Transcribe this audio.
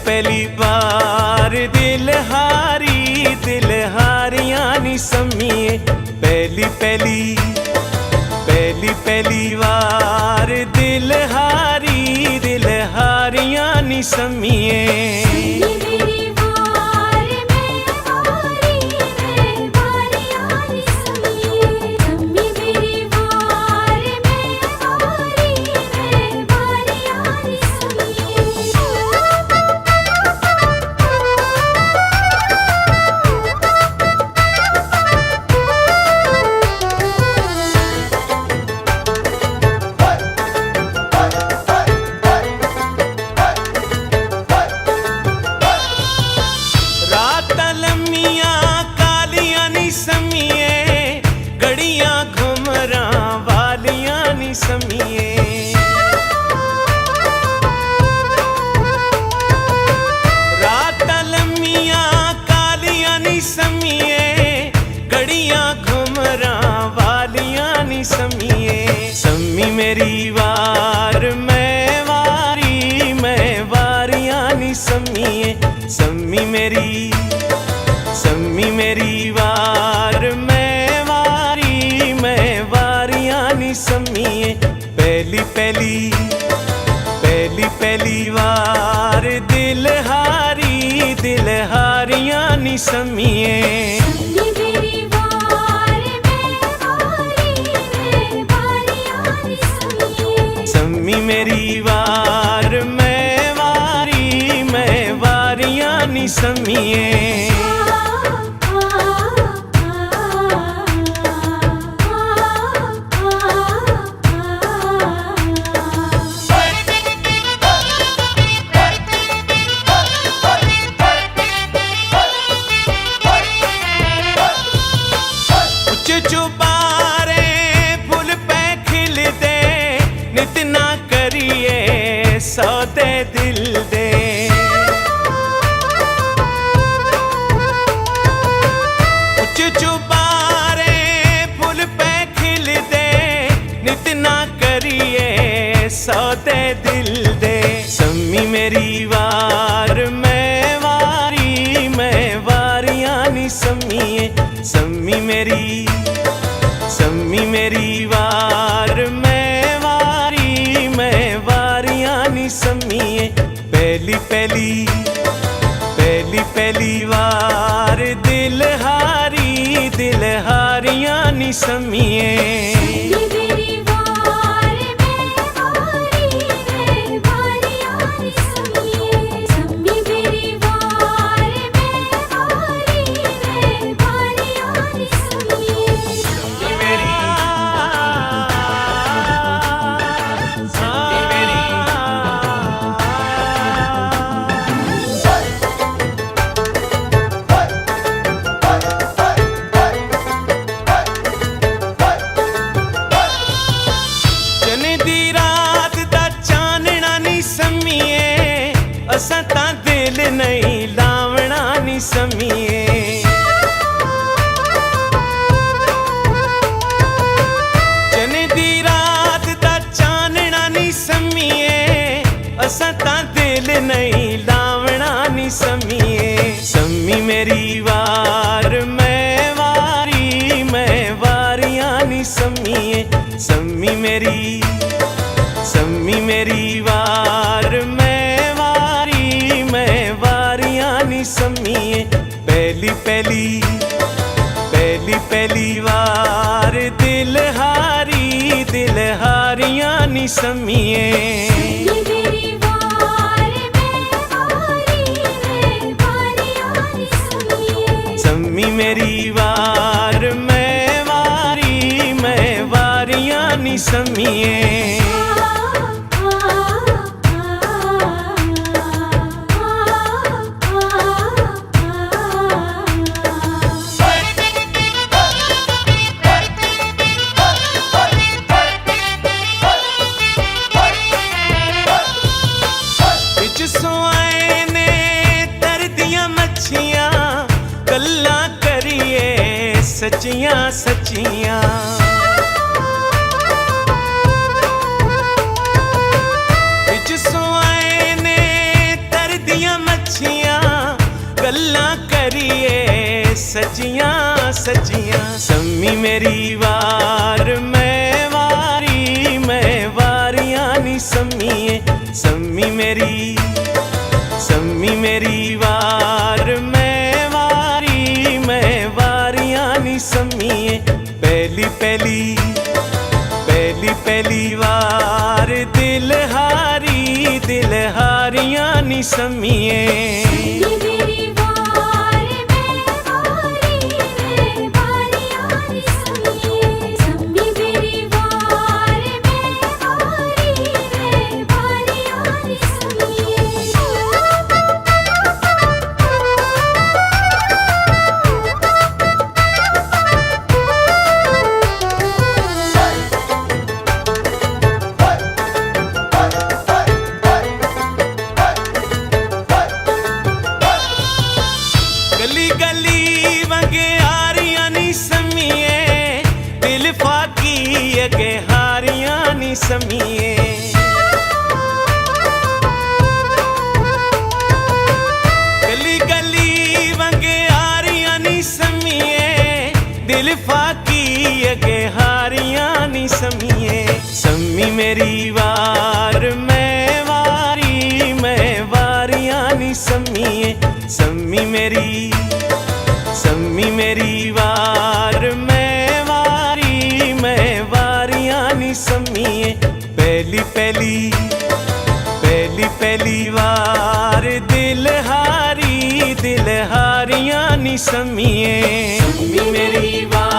पहली बार दिल हारियां नी सम्मिए। पहली बार दिल हारियां नी सम्मिए। रात लम्मियां कालियां नी सम्मिए, घड़ियां घुमरा वालियां नी सम्मिए। सम्मी मेरी वार मैं वारियां नी सम्मिए। सम्मी मेरी वार मैं वारियां नी सम्मिए। पहली बार दिल हारियां नी सम्मिए। सम्मी मेरी वार मैं वारियां नी सम्मिए। चुबारे फुल पे खिलदे, नित ना करिए सौदे दिल दे। चुबारे फुल पे खिलदे, नित ना करिए सौदे दिल दे। सम्मी मेरी वार मैं वारियां नी सम्मिए। सम्मी मेरी वार मैं वारियां नी सम्मिए। पहली बार दिल हारियां नी सम्मिए। असां तां दिल नहीं लावना नी सम्मिए। जने दी रात दा चानना नी सम्मिए, असां तां दिल नहीं लावना नी सम्मिए। सम्मी मेरी वार मैं वारियां नी सम्मिए। सम्मी मेरी वार मैं वारियां नी सम्मिए। पहली बार दिल हारियां नी सम्मिए। सम्मी मेरी वार मैं वारियां नी सम्मिए। सच्चियां सच्चियां बिच सोआए ने तर दियां अच्छियां गल्लां करिए सच्चियां सच्चियां। सम्मी मेरी वार मैं वारियां नी सम्मीए। सम्मी मेरी वार मैं वारियां नी सम्मीए। पहली पहली वार दिल हारियां नी सम्मीए। गली गली वगे हारियां नी सम्मीए। दिल फाकी अगे हारियां नी सम्मीए। गली गली वगे हारियां नी सम्मीए। दिल फाकी अगे हारियां नी सम्मीए। सम्मी मेरी वार मैं वारियां नी सम्मीए। सम्मी मेरी वार मैं वारियां नी सम्मीए। पहली पहली वार दिल हारियां नी सम्मीए। सम्मी मेरी वार